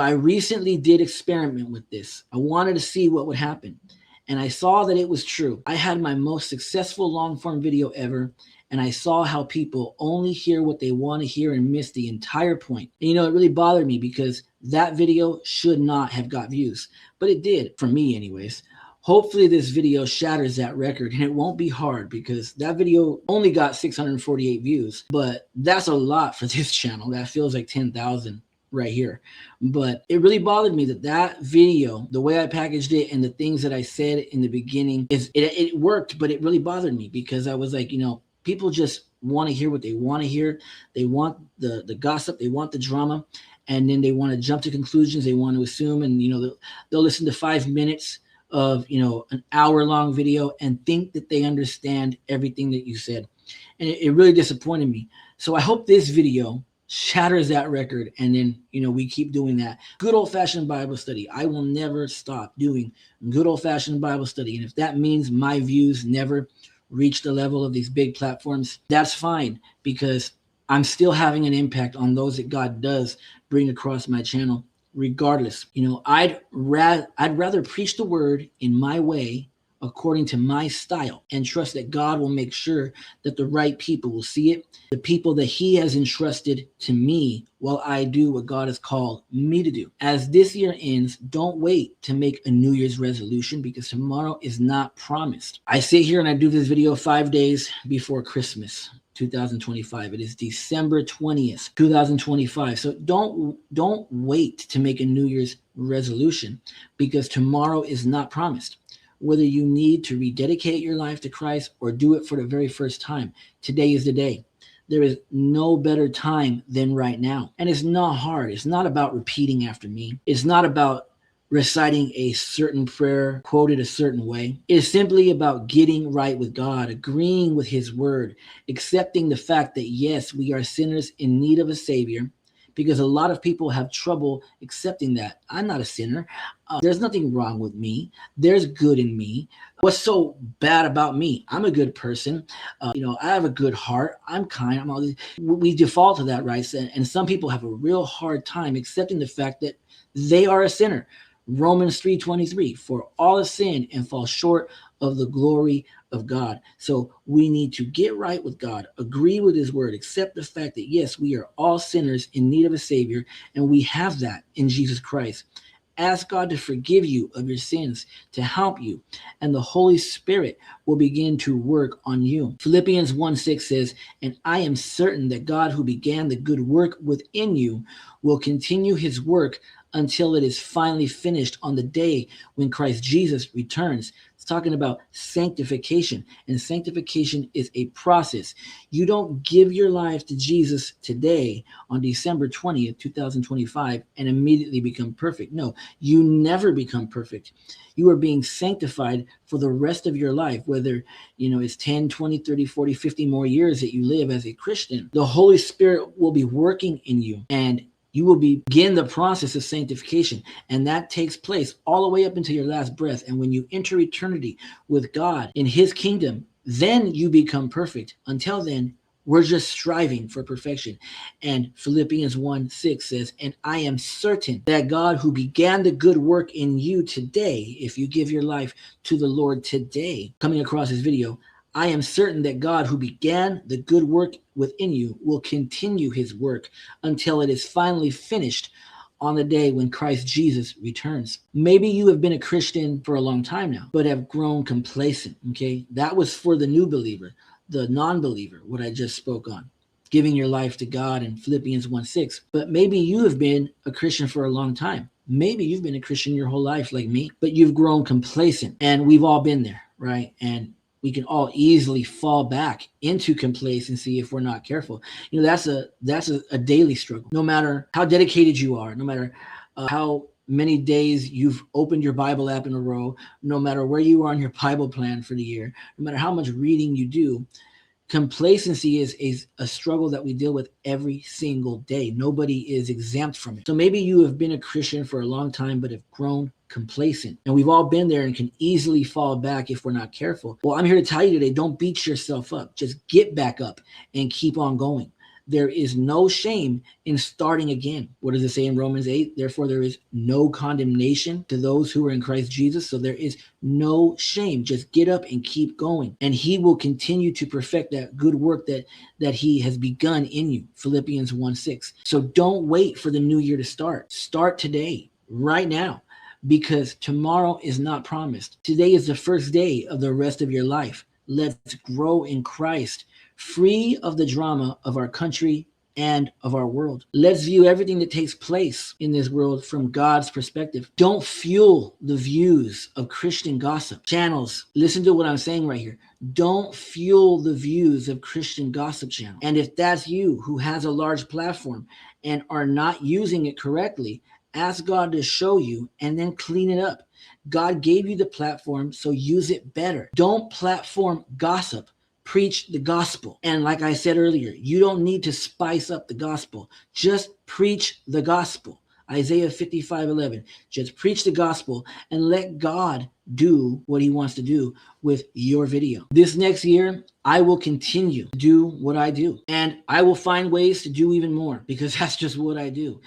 I recently did experiment with this. I wanted to see what would happen. And I saw that it was true. I had my most successful long form video ever, and I saw how people only hear what they want to hear and miss the entire point. And it really bothered me because that video should not have got views, but it did, for me anyways. Hopefully this video shatters that record, and it won't be hard because that video only got 648 views, but that's a lot for this channel. That feels like 10,000 right here. But it really bothered me that video, the way I packaged it and the things that I said in the beginning, it worked, but it really bothered me because I was like, people just want to hear what they want to hear. They want the gossip, they want the drama, and then they want to jump to conclusions. They want to assume, and they'll listen to 5 minutes of an hour-long video and think that they understand everything that you said. And it really disappointed me. So I hope this video shatters that record, and then we keep doing that good old-fashioned Bible study. I will never stop doing good old-fashioned Bible study, and if that means my views never reach the level of these big platforms, that's fine, because I'm still having an impact on those that God does bring across my channel. Regardless, I'd rather preach the word in my way, according to my style, and trust that God will make sure that the right people will see it, the people that he has entrusted to me, while I do what God has called me to do. As this year ends, don't wait to make a New Year's resolution, because tomorrow is not promised. I sit here and I do this video 5 days before Christmas 2025. It is December 20th, 2025. So don't wait to make a New Year's resolution, because tomorrow is not promised. Whether you need to rededicate your life to Christ or do it for the very first time, today is the day. There is no better time than right now. And it's not hard. It's not about repeating after me. It's not about reciting a certain prayer quoted a certain way. It is simply about getting right with God, agreeing with his word, accepting the fact that yes, we are sinners in need of a savior, because a lot of people have trouble accepting that. I'm not a sinner. There's nothing wrong with me. There's good in me. What's so bad about me? I'm a good person. I have a good heart. I'm kind. I'm all these. We default to that, right? And some people have a real hard time accepting the fact that they are a sinner. Romans 3:23, for all have sinned and fall short of the glory of God. So we need to get right with God, agree with his word, accept the fact that yes, we are all sinners in need of a savior, and we have that in Jesus Christ. Ask God to forgive you of your sins, to help you, and the Holy Spirit will begin to work on you. Philippians 1:6 says, and I am certain that God who began the good work within you will continue his work until it is finally finished on the day when Christ Jesus returns. It's talking about sanctification, and sanctification is a process. You don't give your life to Jesus today on December 20th, 2025 and immediately become perfect. No, you never become perfect. You are being sanctified for the rest of your life, whether it's 10, 20, 30, 40, 50 more years that you live as a Christian. The Holy Spirit will be working in you, and you will begin the process of sanctification, and that takes place all the way up until your last breath. And when you enter eternity with God in his kingdom, then you become perfect. Until then, we're just striving for perfection. And Philippians 1:6 says, and I am certain that God who began the good work in you today, if you give your life to the Lord today, coming across this video, I am certain that God who began the good work within you will continue his work until it is finally finished on the day when Christ Jesus returns. Maybe you have been a Christian for a long time now, but have grown complacent, okay? That was for the new believer, the non-believer, what I just spoke on, giving your life to God in Philippians 1:6. But maybe you have been a Christian for a long time. Maybe you've been a Christian your whole life like me, but you've grown complacent, and we've all been there, right? And we can all easily fall back into complacency if we're not careful. That's a daily struggle. No matter how dedicated you are, no matter how many days you've opened your Bible app in a row, no matter where you are on your Bible plan for the year, no matter how much reading you do, complacency is a struggle that we deal with every single day. Nobody is exempt from it. So maybe you have been a Christian for a long time, but have grown complacent. And we've all been there and can easily fall back if we're not careful. Well, I'm here to tell you today, don't beat yourself up. Just get back up and keep on going. there is no shame in starting again. What does it say in Romans 8? Therefore, there is no condemnation to those who are in Christ Jesus. So there is no shame. Just get up and keep going. And he will continue to perfect that good work that he has begun in you. Philippians 1:6. So don't wait for the new year to start. Start today, right now, because tomorrow is not promised. Today is the first day of the rest of your life. Let's grow in Christ, free of the drama of our country and of our world. Let's view everything that takes place in this world from God's perspective. Don't fuel the views of Christian gossip channels. Listen to what I'm saying right here. Don't fuel the views of Christian gossip channels. And if that's you who has a large platform and are not using it correctly, ask God to show you and then clean it up. God gave you the platform, so use it better. Don't platform gossip. Preach the gospel. And like I said earlier, you don't need to spice up the gospel. Just preach the gospel. Isaiah 55:11. Just preach the gospel and let God do what he wants to do with your video. This next year, I will continue to do what I do. And I will find ways to do even more because that's just what I do.